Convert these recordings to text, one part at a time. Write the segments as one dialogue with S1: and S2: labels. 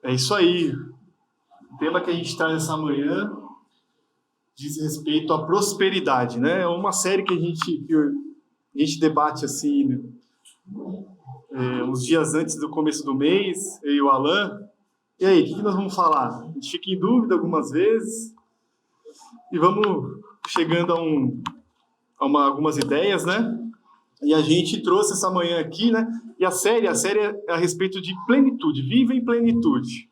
S1: É isso aí. O tema que a gente traz essa manhã diz respeito à prosperidade, né? É uma série que a gente debate assim, uns dias antes do começo do mês, eu e o Alan. E aí, o que nós vamos falar? A gente fica em dúvida algumas vezes e vamos chegando algumas ideias, né? E a gente trouxe essa manhã aqui, né? E a série é a respeito de plenitude, viva em plenitude.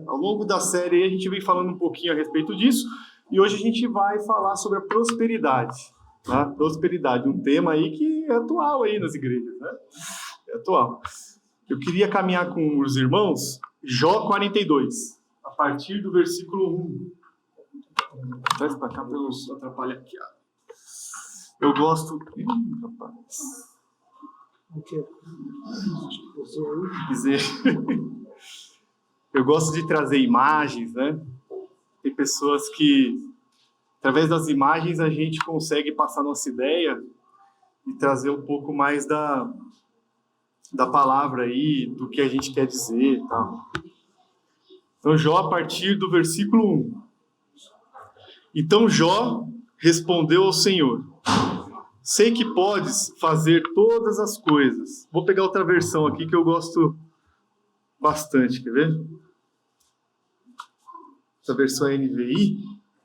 S1: Ao longo da série a gente vem falando um pouquinho a respeito disso e hoje a gente vai falar sobre a prosperidade. Tá? Prosperidade, um tema aí que é atual aí nas igrejas, né? É atual. Eu queria caminhar com os irmãos Jó 42, a partir do versículo 1. Traz para cá para eu não atrapalhar aqui. Eu gosto... rapaz.
S2: O quê?
S1: Dizer... Eu gosto de trazer imagens, né? Tem pessoas que, através das imagens, a gente consegue passar nossa ideia e trazer um pouco mais da palavra aí, do que a gente quer dizer e tal. Então, Jó, a partir do versículo 1. Então Jó respondeu ao Senhor: sei que podes fazer todas as coisas. Vou pegar outra versão aqui que eu gosto bastante, quer ver? Essa versão é NVI.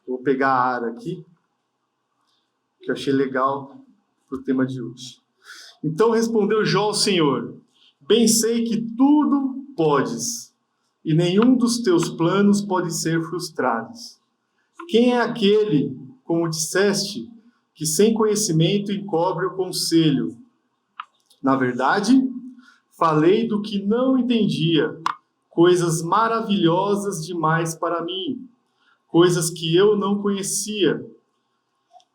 S1: Vou pegar a ARA aqui, que eu achei legal para o tema de hoje. Então respondeu Jó ao Senhor: bem sei que tudo podes, e nenhum dos teus planos pode ser frustrado. Quem é aquele, como disseste, que sem conhecimento encobre o conselho? Na verdade, falei do que não entendia, coisas maravilhosas demais para mim, coisas que eu não conhecia.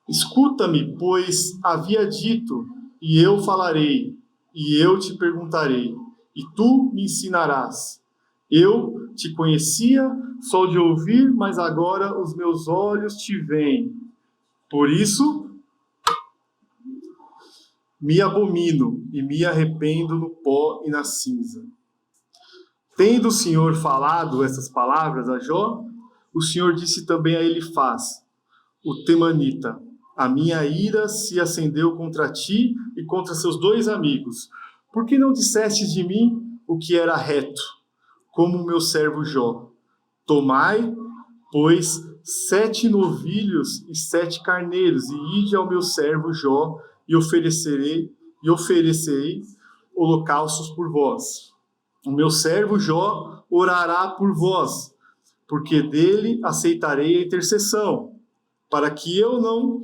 S1: Escuta-me, pois havia dito, e eu falarei, e eu te perguntarei, e tu me ensinarás. Eu te conhecia só de ouvir, mas agora os meus olhos te veem. Por isso, me abomino e me arrependo no pó e na cinza. Tendo o Senhor falado essas palavras a Jó, o Senhor disse também a Elifaz, o temanita: a minha ira se acendeu contra ti e contra seus 2 amigos. Por que não disseste de mim o que era reto, como o meu servo Jó? Tomai, pois, 7 novilhos e 7 carneiros, e ide ao meu servo Jó, e oferecerei holocaustos por vós. O meu servo Jó orará por vós, porque dele aceitarei a intercessão, para que eu não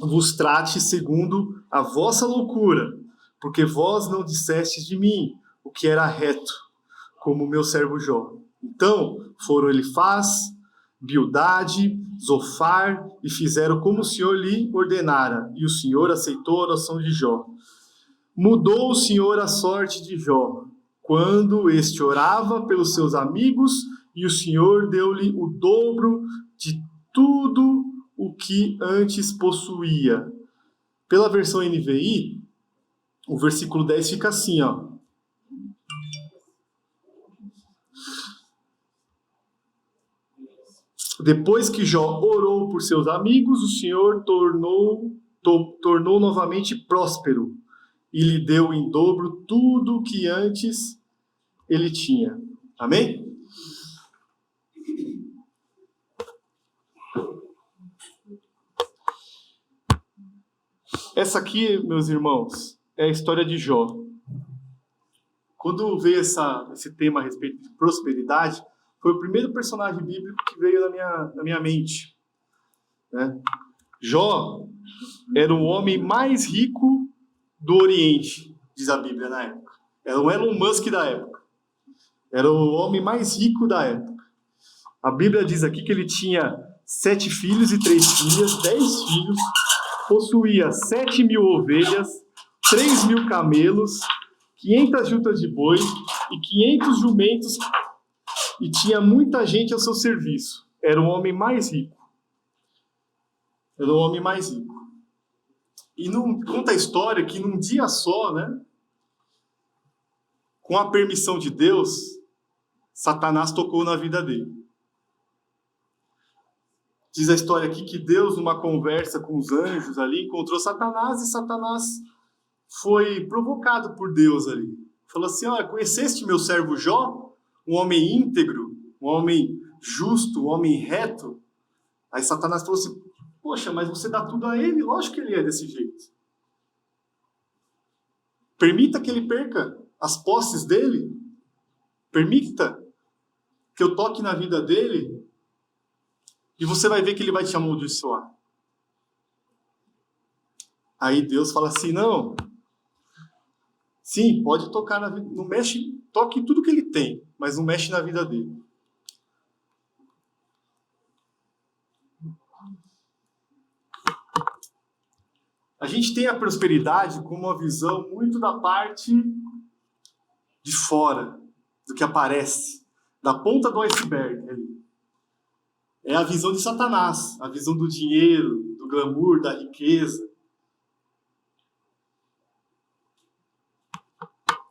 S1: vos trate segundo a vossa loucura, porque vós não dissestes de mim o que era reto, como o meu servo Jó. Então foram Elifaz, Bildade, Zofar, e fizeram como o Senhor lhe ordenara, e o Senhor aceitou a oração de Jó. Mudou o Senhor a sorte de Jó, quando este orava pelos seus amigos, e o Senhor deu-lhe o dobro de tudo o que antes possuía. Pela versão NVI, o versículo 10 fica assim, ó. Depois que Jó orou por seus amigos, o Senhor tornou novamente próspero e lhe deu em dobro tudo o que antes ele tinha. Amém? Essa aqui, meus irmãos, é a história de Jó. Quando veio esse tema a respeito de prosperidade, foi o primeiro personagem bíblico que veio na minha mente. Né? Jó era o homem mais rico do Oriente, diz a Bíblia na época. Era o Elon Musk da época. Era o homem mais rico da época. A Bíblia diz aqui que ele tinha 7 filhos e 3 filhas, 10 filhos, possuía 7.000 ovelhas, 3.000 camelos, 500 juntas de boi e 500 jumentos, e tinha muita gente ao seu serviço. Era o homem mais rico. Era o homem mais rico. E conta a história que num dia só, né, com a permissão de Deus, Satanás tocou na vida dele. Diz a história aqui que Deus, numa conversa com os anjos ali, encontrou Satanás, e Satanás foi provocado por Deus ali. Falou assim: olha, conheceste meu servo Jó? Um homem íntegro, um homem justo, um homem reto. Aí Satanás falou assim: poxa, mas você dá tudo a ele? Lógico que ele é desse jeito. Permita que ele perca as posses dele. Permita que eu toque na vida dele. E você vai ver que ele vai te amaldiçoar. Aí Deus fala assim: não. Sim, pode tocar na vida. Não mexe, toque em tudo que ele tem, mas não mexe na vida dele. A gente tem a prosperidade como uma visão muito da parte de fora, do que aparece, da ponta do iceberg ali. É a visão de Satanás, a visão do dinheiro, do glamour, da riqueza.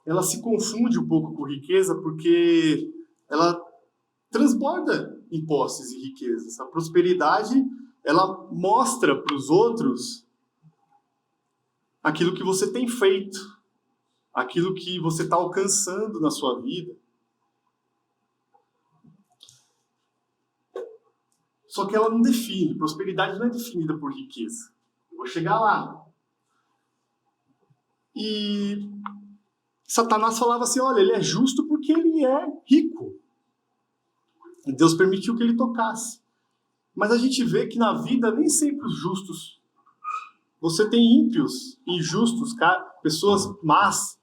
S1: Ela se confunde um pouco com riqueza porque ela transborda em posses e riquezas. A prosperidade, ela mostra para os outros aquilo que você tem feito, aquilo que você está alcançando na sua vida. Só que ela não define. Prosperidade não é definida por riqueza. Eu vou chegar lá. E Satanás falava assim: olha, ele é justo porque ele é rico. E Deus permitiu que ele tocasse. Mas a gente vê que na vida nem sempre os justos. Você tem ímpios, injustos, pessoas más,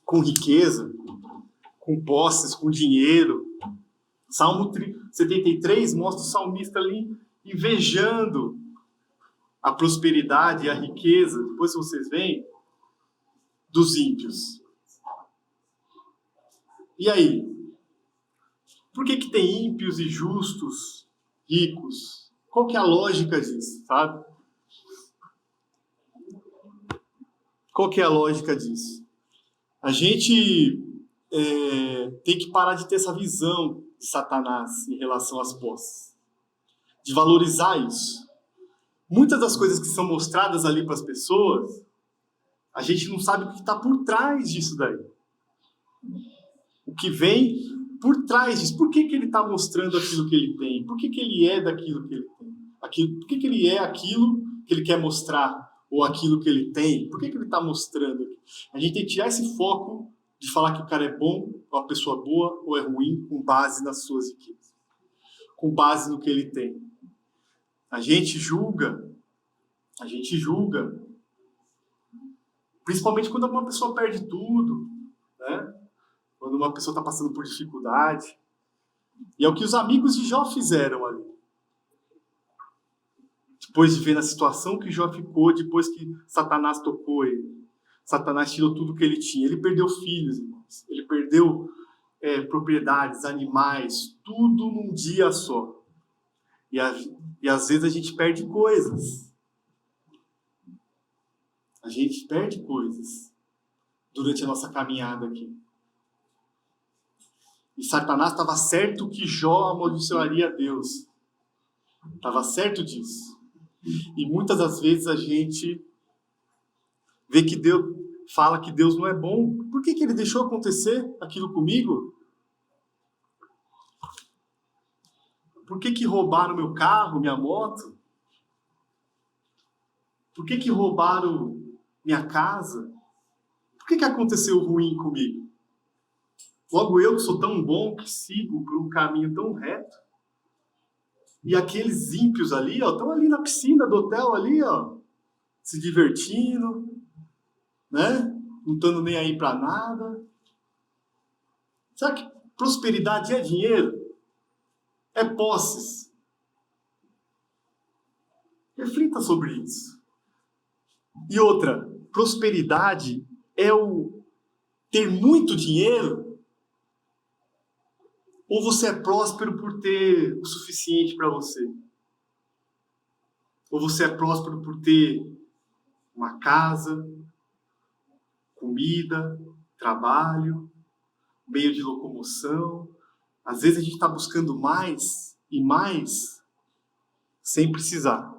S1: com riqueza, com posses, com dinheiro. Salmo 73 mostra o salmista ali invejando a prosperidade e a riqueza, depois vocês veem, dos ímpios. E aí? Por que tem ímpios e justos, ricos? Qual que é a lógica disso, sabe? Qual que é a lógica disso? A gente tem que parar de ter essa visão de Satanás em relação às posses. De valorizar isso. Muitas das coisas que são mostradas ali para as pessoas, a gente não sabe o que está por trás disso daí. O que vem por trás disso. Por que ele está mostrando aquilo que ele tem? Por que ele é daquilo que ele tem? Por que ele é aquilo que ele quer mostrar? Ou aquilo que ele tem? Por que ele está mostrando aqui? A gente tem que tirar esse foco de falar que o cara é bom, ou a pessoa boa, ou é ruim, com base nas suas riquezas. Com base no que ele tem. A gente julga, principalmente quando uma pessoa perde tudo, né? Quando uma pessoa está passando por dificuldade. E é o que os amigos de Jó fizeram ali. Depois de ver na situação que Jó ficou, depois que Satanás tocou ele. Satanás tirou tudo que ele tinha. Ele perdeu filhos, irmãos. Ele perdeu propriedades, animais, tudo num dia só. E às vezes a gente perde coisas. A gente perde coisas durante a nossa caminhada aqui. E Satanás estava certo que Jó amaldiçoaria a Deus. Estava certo disso. E muitas das vezes a gente vê que Deus fala que Deus não é bom. Por que ele deixou acontecer aquilo comigo? Por que roubaram meu carro, minha moto? Por que roubaram minha casa? Por que aconteceu ruim comigo? Logo eu que sou tão bom, que sigo por um caminho tão reto. E aqueles ímpios ali, ó, estão ali na piscina do hotel ali, ó, se divertindo, né? Não estando nem aí para nada. Será que prosperidade é dinheiro? É posses? Reflita sobre isso. E outra, prosperidade é o ter muito dinheiro? Ou você é próspero por ter o suficiente para você? Ou você é próspero por ter uma casa, comida, trabalho, meio de locomoção. Às vezes a gente está buscando mais e mais sem precisar.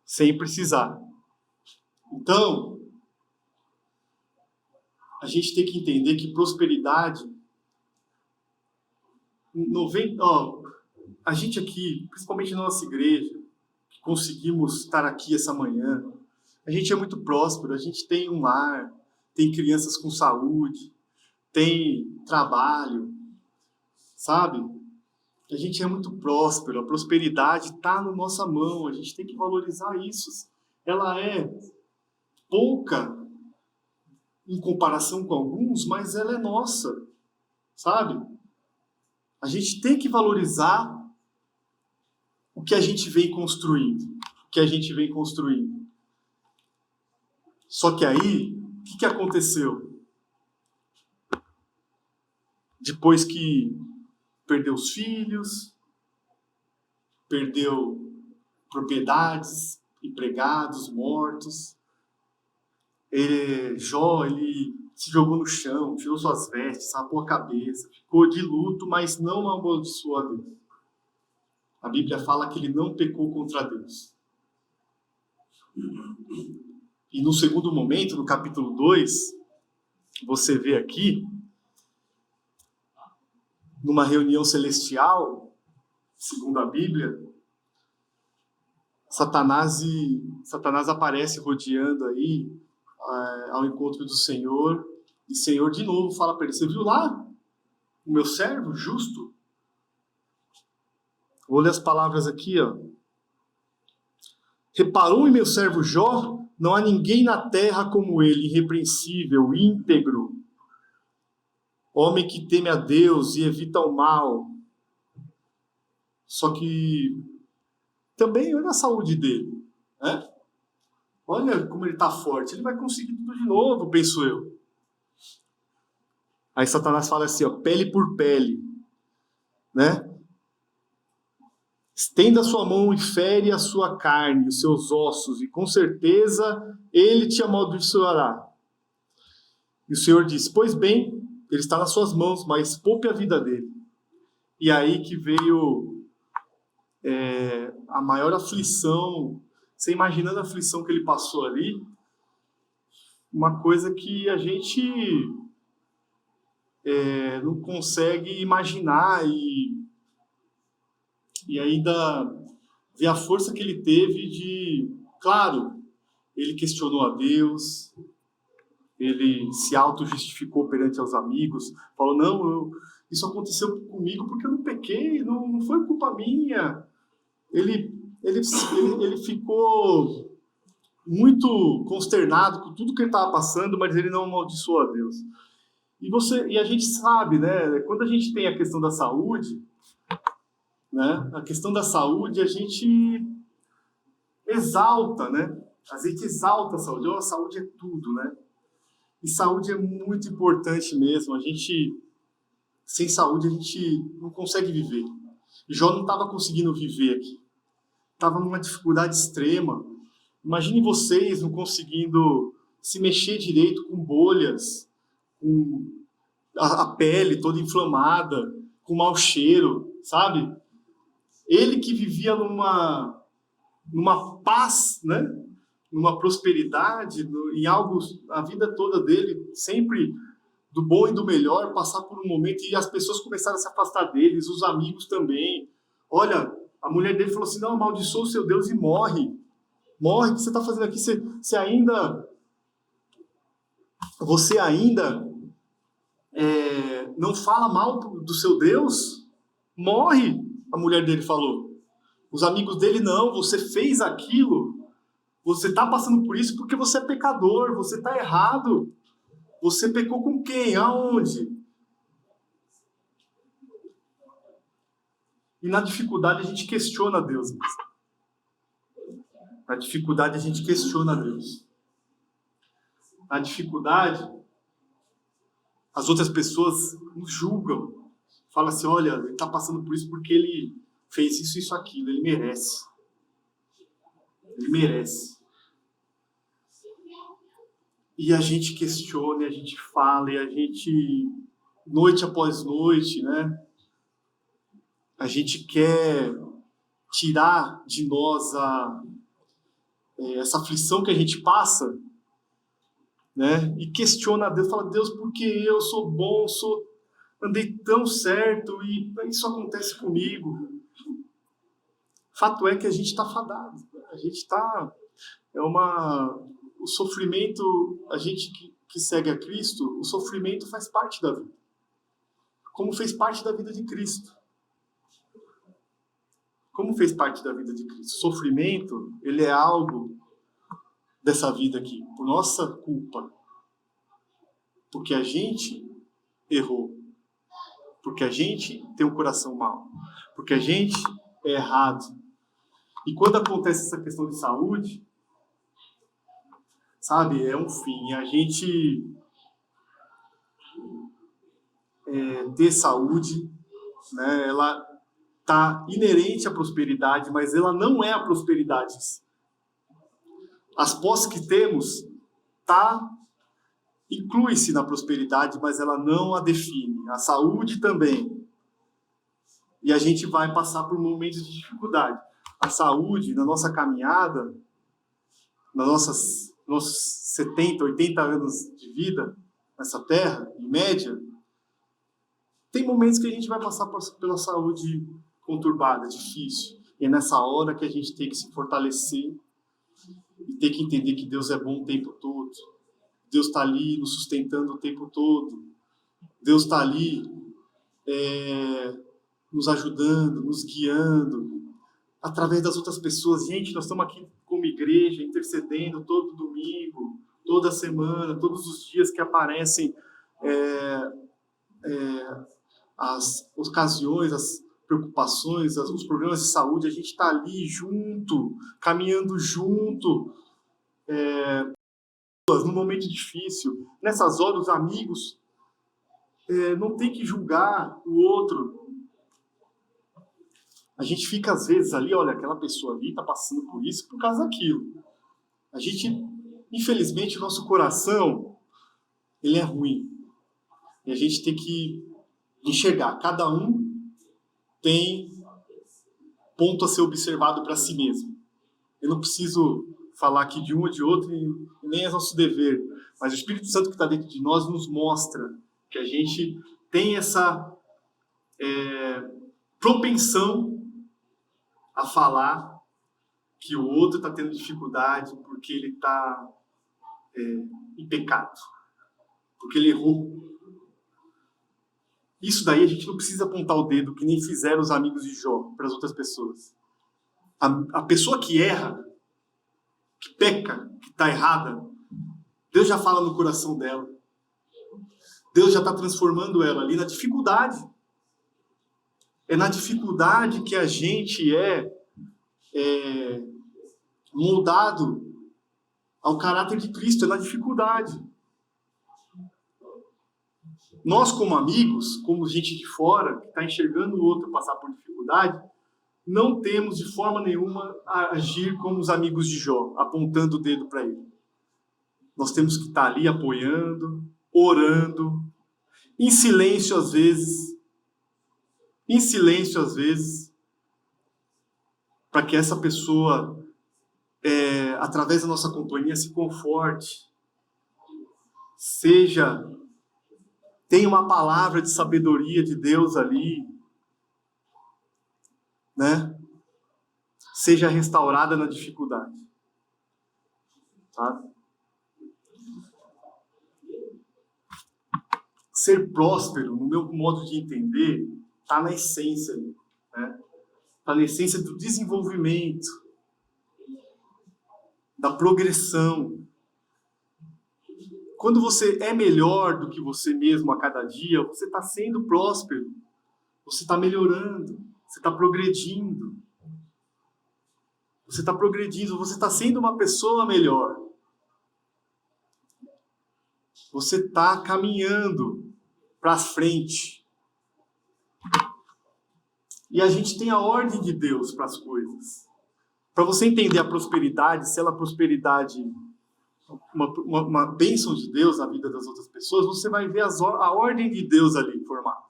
S1: Sem precisar. Então, a gente tem que entender que prosperidade, a gente aqui, principalmente na nossa igreja, que conseguimos estar aqui essa manhã, a gente é muito próspero, a gente tem um lar, tem crianças com saúde, tem trabalho, sabe? A gente é muito próspero, a prosperidade está na nossa mão, a gente tem que valorizar isso. Ela é pouca em comparação com alguns, mas ela é nossa, sabe? A gente tem que valorizar o que a gente vem construindo, Só que aí, o que aconteceu? Depois que perdeu os filhos, perdeu propriedades, empregados, mortos, Jó, ele se jogou no chão, tirou suas vestes, rapou a cabeça, ficou de luto, mas não amaldiçoou a Deus. A Bíblia fala que ele não pecou contra Deus. E no segundo momento, no capítulo 2, você vê aqui, numa reunião celestial, segundo a Bíblia, Satanás aparece rodeando aí, ao encontro do Senhor, e o Senhor de novo fala para ele: você viu lá o meu servo justo? Vou ler as palavras aqui, ó. Reparou em meu servo Jó? Não há ninguém na terra como ele, irrepreensível, íntegro, homem que teme a Deus e evita o mal. Só que também olha a saúde dele, né? Olha como ele está forte, ele vai conseguir tudo de novo, penso eu. Aí Satanás fala assim, ó, pele por pele, né? Estenda a sua mão e fere a sua carne, os seus ossos, e com certeza ele te amaldiçoará. E o Senhor disse, pois bem, ele está nas suas mãos, mas poupe a vida dele. E aí que veio a maior aflição. Você imaginando a aflição que ele passou ali, uma coisa que a gente não consegue imaginar e ainda ver a força que ele teve de... Claro, ele questionou a Deus, ele se auto-justificou perante os amigos, falou, não, isso aconteceu comigo porque eu não pequei, não foi culpa minha. Ele ficou muito consternado com tudo que ele estava passando, mas ele não amaldiçoou a Deus. E a gente sabe, né, quando a gente tem a questão da saúde, né, a questão da saúde a gente exalta, né? A gente exalta a saúde. A saúde é tudo, né? E saúde é muito importante mesmo. Sem saúde, a gente não consegue viver. E Jó não estava conseguindo viver aqui. Estava numa dificuldade extrema. Imagine vocês não conseguindo se mexer direito, com bolhas, com a pele toda inflamada, com mau cheiro, sabe? Ele que vivia numa paz, né? Numa prosperidade, em algo, a vida toda dele, sempre do bom e do melhor, passar por um momento e as pessoas começaram a se afastar deles, os amigos também. Olha, a mulher dele falou assim, não, amaldiçoa o seu Deus e morre. Morre, o que você está fazendo aqui? Você ainda não fala mal do seu Deus? Morre, a mulher dele falou. Os amigos dele, não, você fez aquilo, você está passando por isso porque você é pecador, você está errado. Você pecou com quem? Aonde? E na dificuldade a gente questiona Deus. Na dificuldade a gente questiona Deus. Na dificuldade, as outras pessoas nos julgam. Falam assim, olha, ele está passando por isso porque ele fez isso, aquilo. Ele merece. Ele merece. E a gente questiona, e a gente fala, e a gente, noite após noite, né? A gente quer tirar de nós essa aflição que a gente passa, né? E questiona a Deus, fala, Deus, por que eu sou bom, andei tão certo e isso acontece comigo? Fato é que a gente está fadado, a gente está... O sofrimento, a gente que segue a Cristo, o sofrimento faz parte da vida. Como fez parte da vida de Cristo. Como fez parte da vida de Cristo. O sofrimento, ele é algo dessa vida aqui, por nossa culpa. Porque a gente errou. Porque a gente tem um coração mau. Porque a gente é errado. E quando acontece essa questão de saúde, sabe, é um fim. A gente ter saúde, né, ela está inerente à prosperidade, mas ela não é a prosperidade. As posses que temos inclui-se na prosperidade, mas ela não a define. A saúde também. E a gente vai passar por momentos de dificuldade. A saúde, na nossa caminhada, nossos 70, 80 anos de vida nessa terra, em média, tem momentos que a gente vai passar pela saúde conturbada, difícil. E é nessa hora que a gente tem que se fortalecer e tem que entender que Deus é bom o tempo todo. Deus está ali nos sustentando o tempo todo. Deus está ali nos ajudando, nos guiando, através das outras pessoas. Gente, nós estamos aqui como igreja, intercedendo todo domingo, toda semana, todos os dias que aparecem as ocasiões, as preocupações, os problemas de saúde. A gente está ali junto, caminhando junto, no momento difícil. Nessas horas, os amigos não tem que julgar o outro. A gente fica, às vezes, ali, olha, aquela pessoa ali está passando por isso por causa daquilo. A gente, infelizmente, o nosso coração, ele é ruim. E a gente tem que enxergar. Cada um tem ponto a ser observado para si mesmo. Eu não preciso falar aqui de um ou de outro, e nem é nosso dever. Mas o Espírito Santo que está dentro de nós nos mostra que a gente tem essa propensão a falar que o outro está tendo dificuldade porque ele está em pecado, porque ele errou. Isso daí a gente não precisa apontar o dedo, que nem fizeram os amigos de Jó para as outras pessoas. A pessoa que erra, que peca, que está errada, Deus já fala no coração dela. Deus já está transformando ela ali na dificuldade. É na dificuldade que a gente é moldado ao caráter de Cristo, é na dificuldade. Nós, como amigos, como gente de fora, que está enxergando o outro passar por dificuldade, não temos de forma nenhuma a agir como os amigos de Jó, apontando o dedo para ele. Nós temos que estar ali apoiando, orando, em silêncio às vezes, para que essa pessoa, através da nossa companhia, se conforte, tenha uma palavra de sabedoria de Deus ali, né? Seja restaurada na dificuldade. Tá? Ser próspero, no meu modo de entender, está na essência, né? Está na essência do desenvolvimento, da progressão. Quando você é melhor do que você mesmo a cada dia, você está sendo próspero, você está melhorando, você está progredindo. Você está sendo uma pessoa melhor. Você está caminhando para frente. E a gente tem a ordem de Deus para as coisas. Para você entender a prosperidade, se ela é prosperidade uma bênção de Deus na vida das outras pessoas, você vai ver a ordem de Deus ali formada.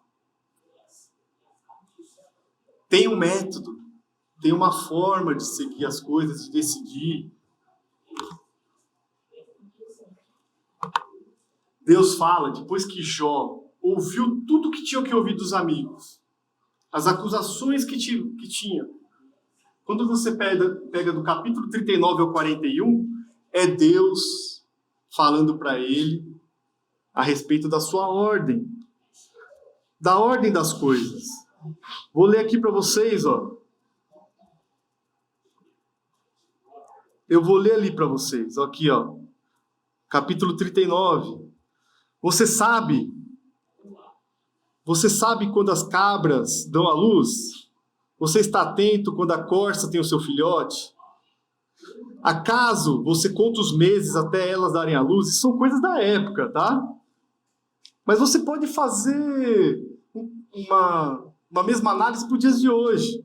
S1: Tem um método, tem uma forma de seguir as coisas, de decidir. Deus fala, depois que Jó ouviu tudo que tinha que ouvir dos amigos, as acusações que tinha. Quando você pega do capítulo 39 ao 41, é Deus falando para ele a respeito da sua ordem, da ordem das coisas. Vou ler aqui para vocês, ó. Eu vou ler ali para vocês, aqui, ó. Capítulo 39. Você sabe quando as cabras dão à luz? Você está atento quando a corça tem o seu filhote? Acaso você conta os meses até elas darem à luz? Isso são coisas da época, tá? Mas você pode fazer uma mesma análise para os dias de hoje.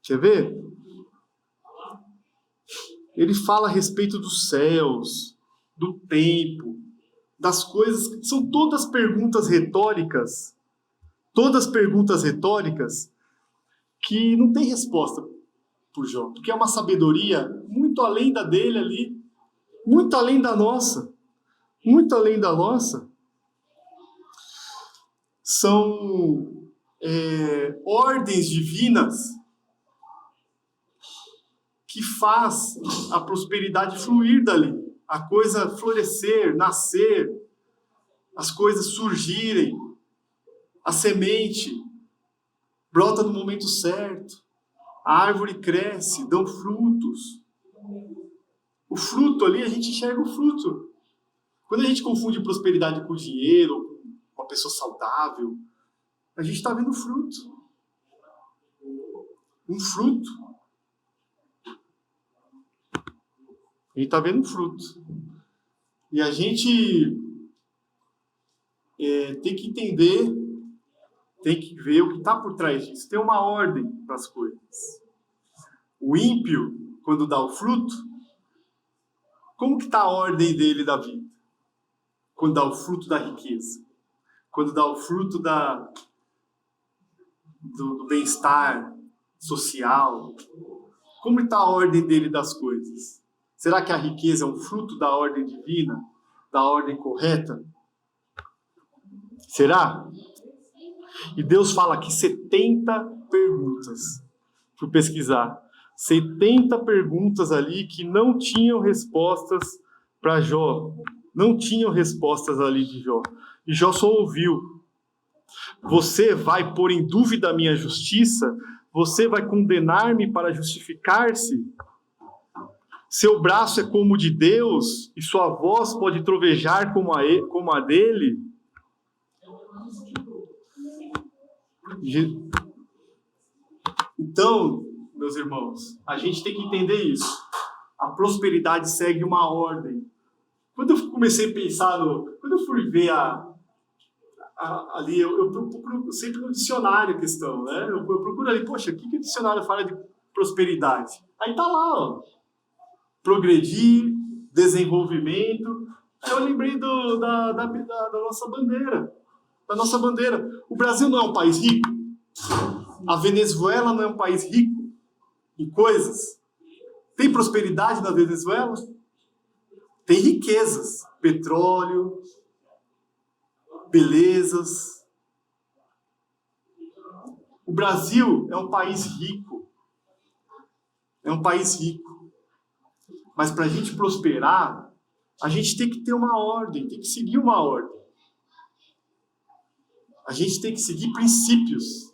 S1: Quer ver? Ele fala a respeito dos céus, do tempo, das coisas. São todas perguntas retóricas. Todas perguntas retóricas que não tem resposta por Jó. Porque é uma sabedoria muito além da dele ali. Muito além da nossa. Muito além da nossa. São ordens divinas que faz a prosperidade fluir dali. A coisa florescer, nascer, as coisas surgirem, a semente brota no momento certo, a árvore cresce, dão frutos. O fruto ali, a gente enxerga o fruto. Quando a gente confunde prosperidade com dinheiro, com uma pessoa saudável, a gente está vendo fruto. Um fruto. A gente está vendo um fruto. E a gente tem que entender, tem que ver o que está por trás disso. Tem uma ordem para as coisas. O ímpio, quando dá o fruto, como que está a ordem dele da vida? Quando dá o fruto da riqueza. Quando dá o fruto do bem-estar social. Como está a ordem dele das coisas? Será que a riqueza é um fruto da ordem divina? Da ordem correta? Será? E Deus fala aqui 70 perguntas. Fui pesquisar. 70 perguntas ali que não tinham respostas para Jó. Não tinham respostas ali de Jó. E Jó só ouviu. Você vai pôr em dúvida a minha justiça? Você vai condenar-me para justificar-se? Seu braço é como o de Deus e sua voz pode trovejar como a dele? Então, meus irmãos, a gente tem que entender isso. A prosperidade segue uma ordem. Quando eu comecei a pensar quando eu fui ver ali, eu procuro sempre no dicionário a questão, né? Eu procuro ali, poxa, o que o dicionário fala de prosperidade? Aí tá lá, ó. Progredir, desenvolvimento. Aí eu lembrei da nossa bandeira. Da nossa bandeira. O Brasil não é um país rico? A Venezuela não é um país rico em coisas? Tem prosperidade na Venezuela? Tem riquezas. Petróleo, belezas. O Brasil é um país rico. É um país rico. Mas para a gente prosperar, a gente tem que ter uma ordem, tem que seguir uma ordem. A gente tem que seguir princípios.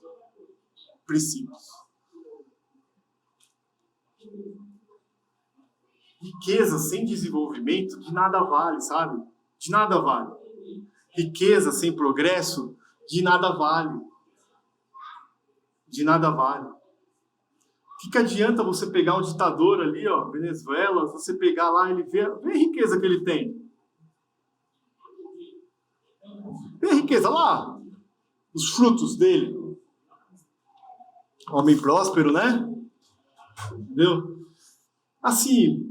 S1: Princípios. Riqueza sem desenvolvimento de nada vale, sabe? De nada vale. Riqueza sem progresso de nada vale. De nada vale. O que adianta você pegar um ditador ali, ó, Venezuela, você pegar lá, ele vê a riqueza que ele tem. Vê a riqueza lá, os frutos dele. Homem próspero, né? Entendeu? Assim,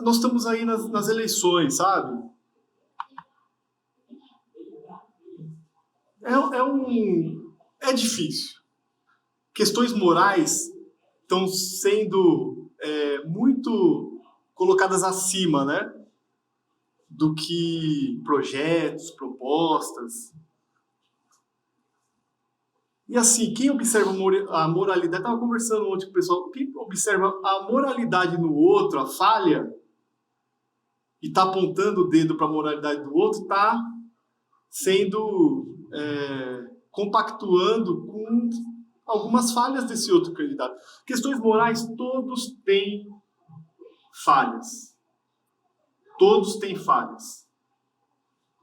S1: nós estamos aí nas eleições, sabe? É difícil. Questões morais estão sendo muito colocadas acima, né? Do que projetos, propostas. E assim, quem observa a moralidade, estava conversando ontem com o pessoal, quem observa a moralidade no outro, a falha, e está apontando o dedo para a moralidade do outro, está sendo compactuando com algumas falhas desse outro candidato. Questões morais, todos têm falhas. Todos têm falhas.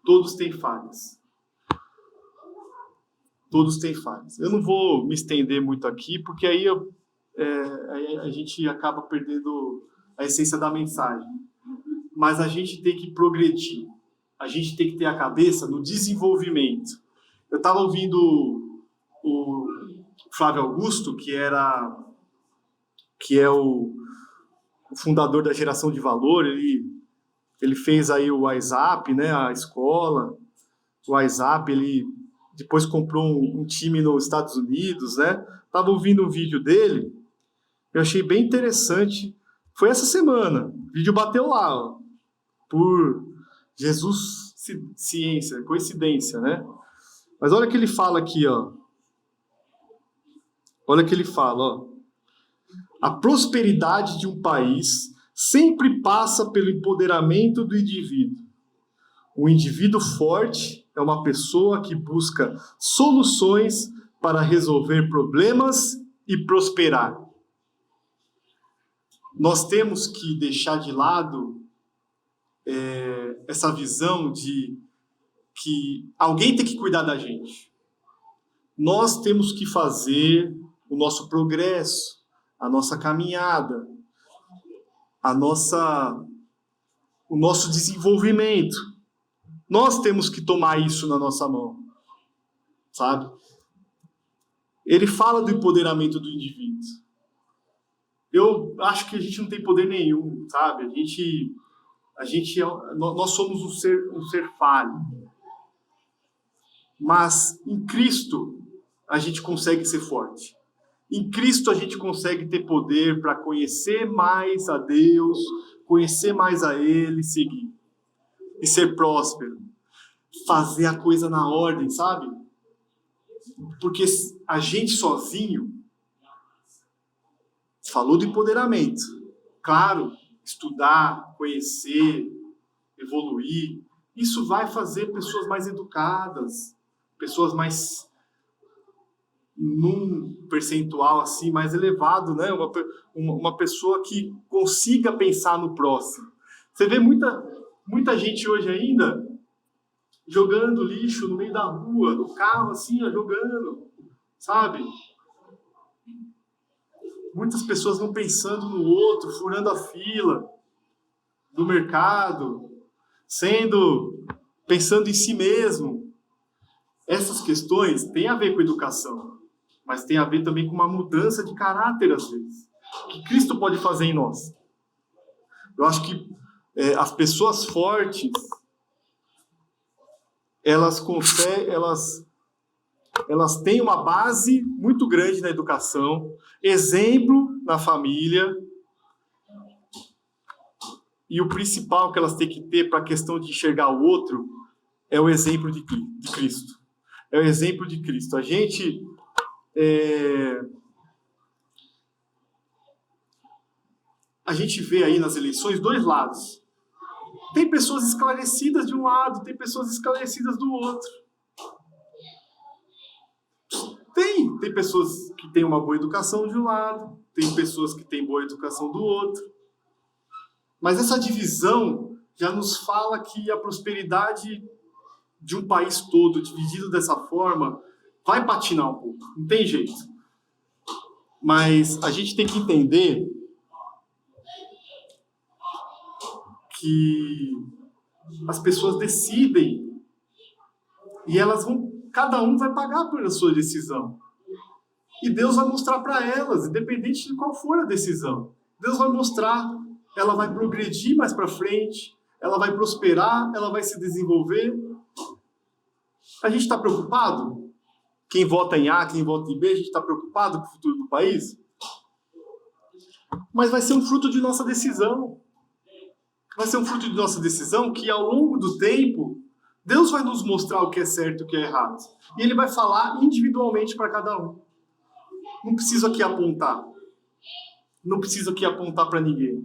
S1: Todos têm falhas. Todos têm falhas. Eu não vou me estender muito aqui, porque aí a gente acaba perdendo a essência da mensagem. Mas a gente tem que progredir. A gente tem que ter a cabeça no desenvolvimento. Eu estava ouvindo o Flávio Augusto, que é o fundador da Geração de Valor. Ele fez aí o WhatsApp, né, a escola. O WhatsApp, ele depois comprou um time nos Estados Unidos, né? Estava ouvindo um vídeo dele, eu achei bem interessante. Foi essa semana, o vídeo bateu lá, ó, por Jesus ciência, coincidência, né? Mas olha o que ele fala aqui, ó. Olha o que ele fala, ó. A prosperidade de um país sempre passa pelo empoderamento do indivíduo. Um indivíduo forte é uma pessoa que busca soluções para resolver problemas e prosperar. Nós temos que deixar de lado essa visão de que alguém tem que cuidar da gente. Nós temos que fazer o nosso progresso, a nossa caminhada, o nosso desenvolvimento. Nós temos que tomar isso na nossa mão, sabe? Ele fala do empoderamento do indivíduo. Eu acho que a gente não tem poder nenhum, sabe? Nós somos um ser falho. Mas em Cristo a gente consegue ser forte. Em Cristo a gente consegue ter poder para conhecer mais a Deus, conhecer mais a Ele, seguir. E ser próspero. Fazer a coisa na ordem, sabe? Porque a gente sozinho falou do empoderamento. Claro, estudar, conhecer, evoluir, isso vai fazer pessoas mais educadas, pessoas mais num percentual assim mais elevado, né? Uma pessoa que consiga pensar no próximo. Você vê muita gente hoje ainda jogando lixo no meio da rua, no carro assim, ó, jogando, sabe? Muitas pessoas não pensando no outro, furando a fila do mercado, pensando em si mesmo. Essas questões têm a ver com educação, mas tem a ver também com uma mudança de caráter, às vezes, que Cristo pode fazer em nós. Eu acho que as pessoas fortes, elas têm uma base muito grande na educação, exemplo na família, e o principal que elas têm que ter para a questão de enxergar o outro é o exemplo de Cristo. É o exemplo de Cristo. A gente vê aí nas eleições dois lados. Tem pessoas esclarecidas de um lado, tem pessoas esclarecidas do outro. Tem pessoas que têm uma boa educação de um lado, tem pessoas que têm boa educação do outro. Mas essa divisão já nos fala que a prosperidade de um país todo, dividido dessa forma, vai patinar um pouco. Não tem jeito. Mas a gente tem que entender que as pessoas decidem e cada um vai pagar pela sua decisão. E Deus vai mostrar para elas, independente de qual for a decisão. Deus vai mostrar ela vai progredir mais para frente, ela vai prosperar, ela vai se desenvolver. A gente está preocupado? Quem vota em A, quem vota em B, a gente está preocupado com o futuro do país? Mas vai ser um fruto de nossa decisão. Vai ser um fruto de nossa decisão que, ao longo do tempo, Deus vai nos mostrar o que é certo e o que é errado. E Ele vai falar individualmente para cada um. Não preciso aqui apontar. Não preciso aqui apontar para ninguém.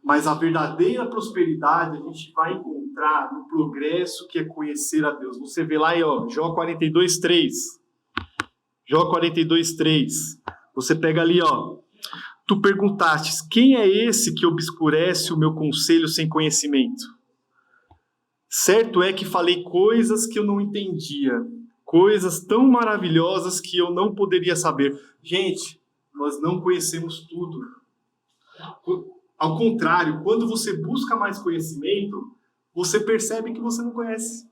S1: Mas a verdadeira prosperidade a gente vai encontrar no progresso que é conhecer a Deus. Você vê lá, ó, Jó 42:3. Jó 42:3. Você pega ali, ó. Tu perguntastes, quem é esse que obscurece o meu conselho sem conhecimento? Certo é que falei coisas que eu não entendia, coisas tão maravilhosas que eu não poderia saber. Gente, nós não conhecemos tudo. Ao contrário, quando você busca mais conhecimento, você percebe que você não conhece.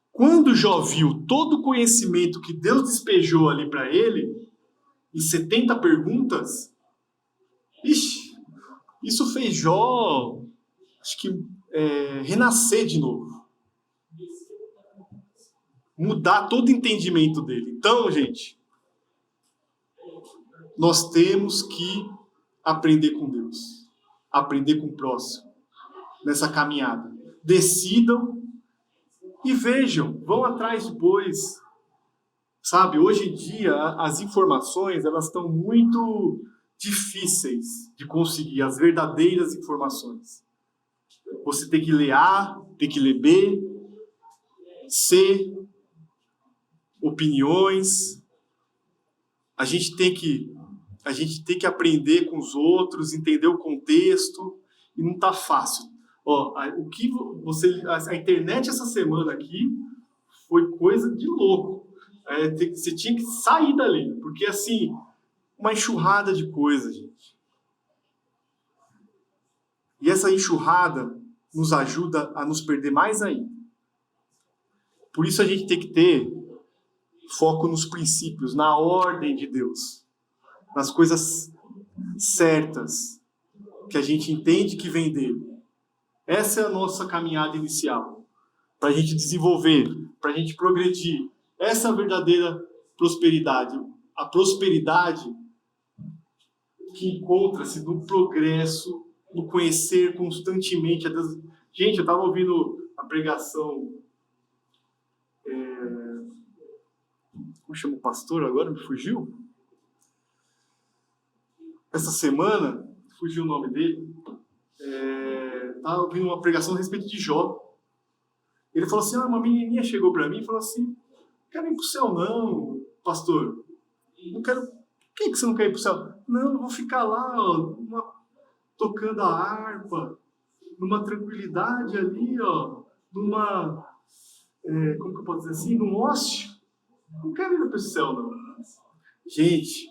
S1: Quando Jó viu todo o conhecimento que Deus despejou ali para ele, em 70 perguntas, isso fez Jó, acho que, renascer de novo. Mudar todo o entendimento dele. Então, gente, nós temos que aprender com Deus, aprender com o próximo, nessa caminhada. Decidam e vejam, vão atrás depois. Sabe, hoje em dia, as informações, elas estão muito difíceis de conseguir, as verdadeiras informações. Você tem que ler A, tem que ler B, C, opiniões. A gente tem que aprender com os outros, entender o contexto, e não está fácil. Ó, a internet essa semana aqui foi coisa de louco. Você tinha que sair dali, porque assim, uma enxurrada de coisas, gente. E essa enxurrada nos ajuda a nos perder mais ainda. Por isso a gente tem que ter foco nos princípios, na ordem de Deus, nas coisas certas, que a gente entende que vem dele. Essa é a nossa caminhada inicial, para a gente desenvolver, para a gente progredir. Essa é a verdadeira prosperidade. A prosperidade que encontra-se no progresso, no conhecer constantemente a Deus. Gente, eu estava ouvindo a pregação... Como chama o pastor agora? Me fugiu? Essa semana, fugiu o nome dele, estava ouvindo uma pregação a respeito de Jó. Ele falou assim, uma menininha chegou para mim e falou assim, não quero ir para o céu não, pastor. Não quero... Por que você não quer ir para o céu? Não, eu vou ficar lá, ó, tocando a harpa, numa tranquilidade ali, ó, numa... como que eu posso dizer assim? Num ócio. Não quero ir para o céu não. Gente,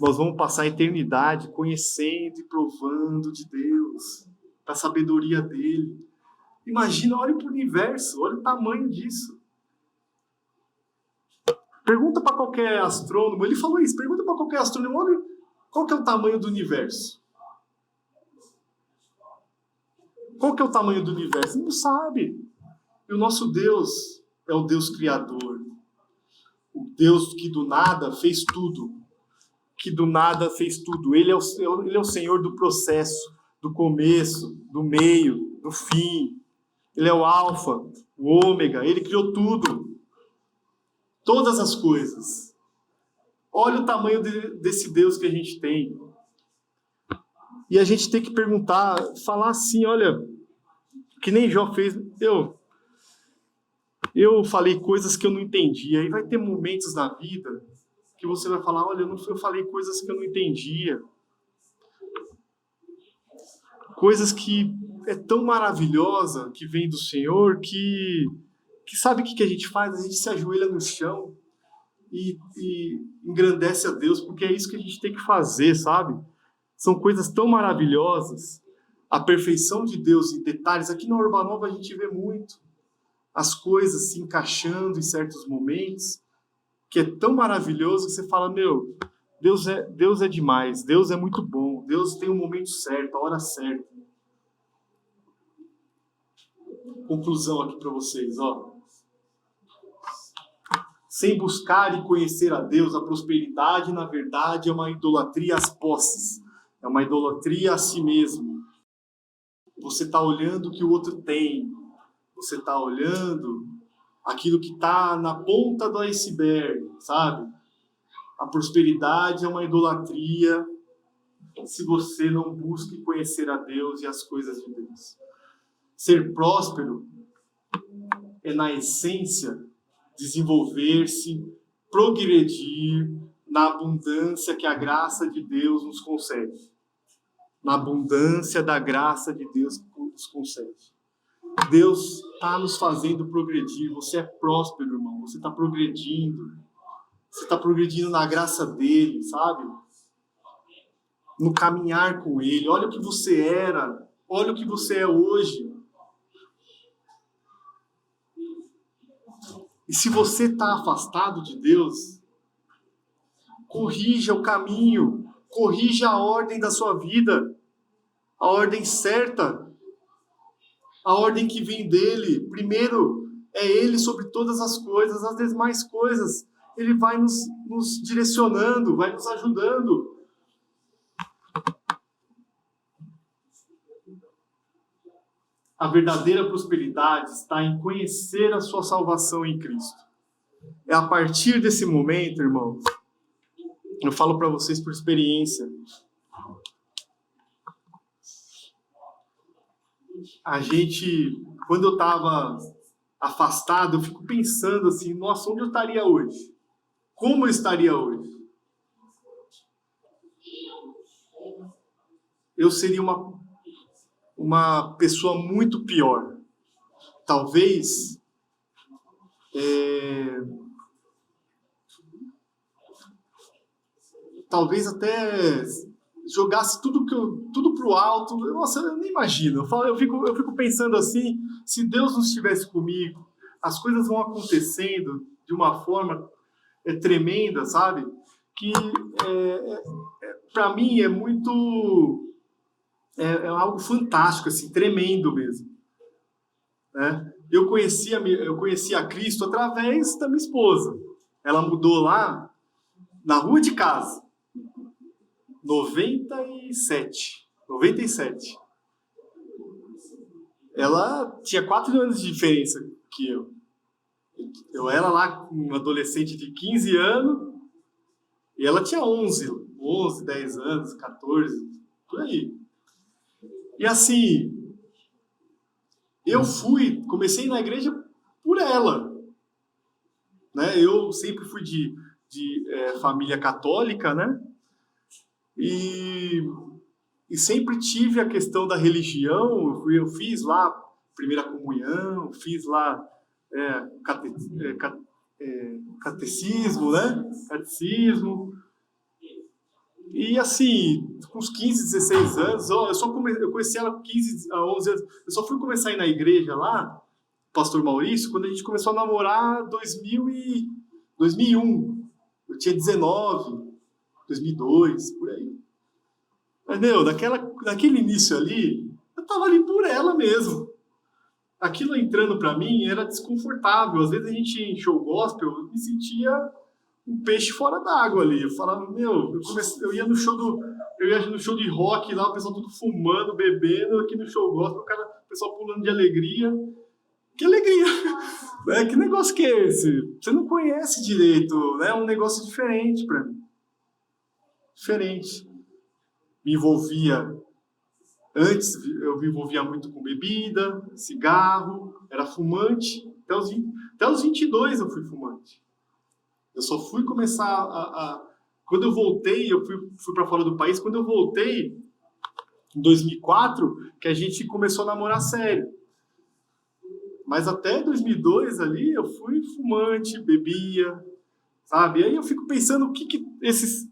S1: nós vamos passar a eternidade conhecendo e provando de Deus, da sabedoria dele. Imagina, olha para o universo, olha o tamanho disso. Pergunta para qualquer astrônomo, ele falou isso, pergunta para qualquer astrônomo, olha qual que é o tamanho do universo. Qual que é o tamanho do universo? Não sabe. E o nosso Deus é o Deus Criador. O Deus que do nada fez tudo. Que do nada fez tudo. Ele é o Senhor do processo, do começo, do meio, do fim. Ele é o alfa, o ômega. Ele criou tudo. Todas as coisas. Olha o tamanho desse Deus que a gente tem. E a gente tem que perguntar, falar assim, olha, que nem Jó fez. Eu falei coisas que eu não entendia. E vai ter momentos na vida que você vai falar, olha, eu falei coisas que eu não entendia. Coisas que é tão maravilhosa que vem do Senhor que sabe o que a gente faz? A gente se ajoelha no chão e engrandece a Deus, porque é isso que a gente tem que fazer, sabe? São coisas tão maravilhosas. A perfeição de Deus em detalhes. Aqui na Urbanova a gente vê muito. As coisas se encaixando em certos momentos, que é tão maravilhoso que você fala, Deus é demais, Deus é muito bom, Deus tem o momento certo, a hora certa. Conclusão aqui para vocês, ó. Sem buscar e conhecer a Deus, a prosperidade, na verdade, é uma idolatria às posses, é uma idolatria a si mesmo. Você está olhando o que o outro tem, você está olhando aquilo que está na ponta do iceberg, sabe? A prosperidade é uma idolatria se você não busca conhecer a Deus e as coisas de Deus. Ser próspero é, na essência, desenvolver-se, progredir na abundância que a graça de Deus nos concede. Na abundância da graça de Deus que nos concede. Deus está nos fazendo progredir. Você é próspero, irmão. Você está progredindo. Você está progredindo na graça dele, sabe? No caminhar com ele. Olha o que você era. Olha o que você é hoje. E se você está afastado de Deus, corrija o caminho. Corrija a ordem da sua vida. A ordem certa. A ordem que vem dele. Primeiro é ele sobre todas as coisas. As demais coisas, ele vai nos direcionando, vai nos ajudando. A verdadeira prosperidade está em conhecer a sua salvação em Cristo. É a partir desse momento, irmãos, eu falo para vocês por experiência, quando eu estava afastado, eu fico pensando assim, nossa, onde eu estaria hoje? Como eu estaria hoje? Eu seria uma pessoa muito pior. Talvez até jogasse tudo pro alto. Nossa, eu nem imagino. Eu fico pensando assim, se Deus não estivesse comigo, as coisas vão acontecendo de uma forma tremenda, sabe? Que para mim é muito... É algo fantástico, assim, tremendo mesmo. Né? Eu conheci a Cristo através da minha esposa. Ela mudou lá na rua de casa. 97. Ela tinha 4 anos de diferença que eu. Eu era lá um adolescente de 15 anos e ela tinha 11, 10 anos, 14, por aí. E assim, comecei na igreja por ela. Né? Eu sempre fui de família católica, né? E sempre tive a questão da religião. Eu fiz lá primeira comunhão, fiz lá catecismo, né? Catecismo. E assim, com uns 15, 16 anos, eu conheci ela com 15 a 11 anos. Eu só fui começar a ir na igreja lá, pastor Maurício, quando a gente começou a namorar em 2001. Eu tinha 19, 2002, por aí. Mas, naquele início ali, eu tava ali por ela mesmo. Aquilo entrando para mim era desconfortável. Às vezes a gente encheu o gospel, eu me sentia um peixe fora d'água ali. Eu falava, eu ia no show de rock lá, o pessoal tudo fumando, bebendo, aqui no show gospel, o pessoal pulando de alegria. Que alegria! Que negócio que é esse? Você não conhece direito, né? É um negócio diferente para mim. Diferente. Antes eu me envolvia muito com bebida, cigarro, era fumante. Até os 22 eu fui fumante. Eu só fui começar quando eu voltei, eu fui para fora do país. Quando eu voltei, em 2004, que a gente começou a namorar sério. Mas até 2002 ali, eu fui fumante, bebia, sabe? E aí eu fico pensando o que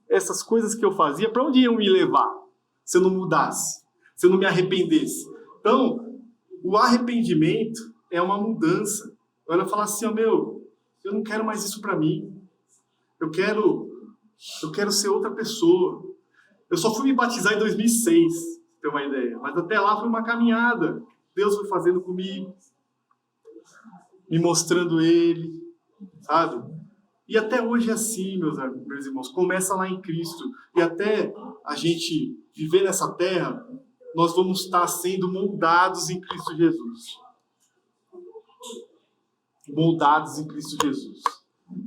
S1: essas coisas que eu fazia, para onde iam me levar se eu não mudasse, se eu não me arrependesse. Então, o arrependimento é uma mudança. Eu falar assim, eu não quero mais isso para mim. Eu quero Eu quero ser outra pessoa. Eu só fui me batizar em 2006, pra ter uma ideia. Mas até lá foi uma caminhada. Deus foi fazendo comigo, me mostrando Ele, sabe? E até hoje é assim, meus irmãos. Começa lá em Cristo. E até a gente viver nessa terra, nós vamos estar sendo moldados em Cristo Jesus. Moldados em Cristo Jesus.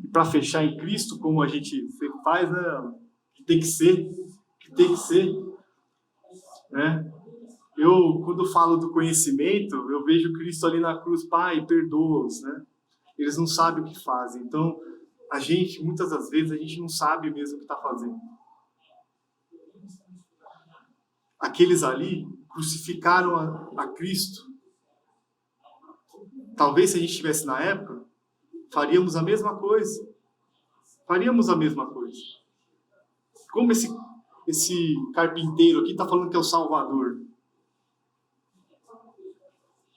S1: E para fechar em Cristo, como a gente faz, né? Que tem que ser. Né? Quando falo do conhecimento, eu vejo Cristo ali na cruz, Pai, perdoa-os, né? Eles não sabem o que fazem. Então, muitas das vezes, a gente não sabe mesmo o que está fazendo. Aqueles ali crucificaram a Cristo. Talvez se a gente estivesse na época, faríamos a mesma coisa. Como esse carpinteiro aqui está falando que é o Salvador.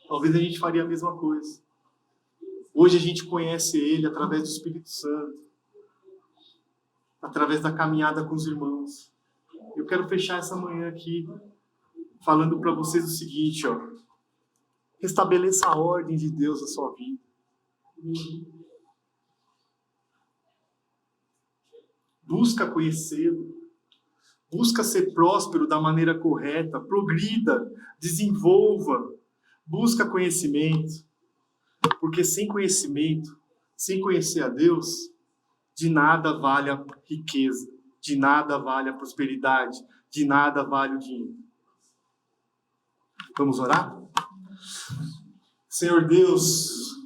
S1: Talvez a gente faria a mesma coisa. Hoje a gente conhece Ele através do Espírito Santo, através da caminhada com os irmãos. Eu quero fechar essa manhã aqui falando para vocês o seguinte, ó. Restabeleça a ordem de Deus na sua vida. Busca conhecê-lo. Busca ser próspero da maneira correta. Progrida, desenvolva. Busca conhecimento. Porque sem conhecimento, sem conhecer a Deus, de nada vale a riqueza, de nada vale a prosperidade, de nada vale o dinheiro. Vamos orar? Senhor Deus,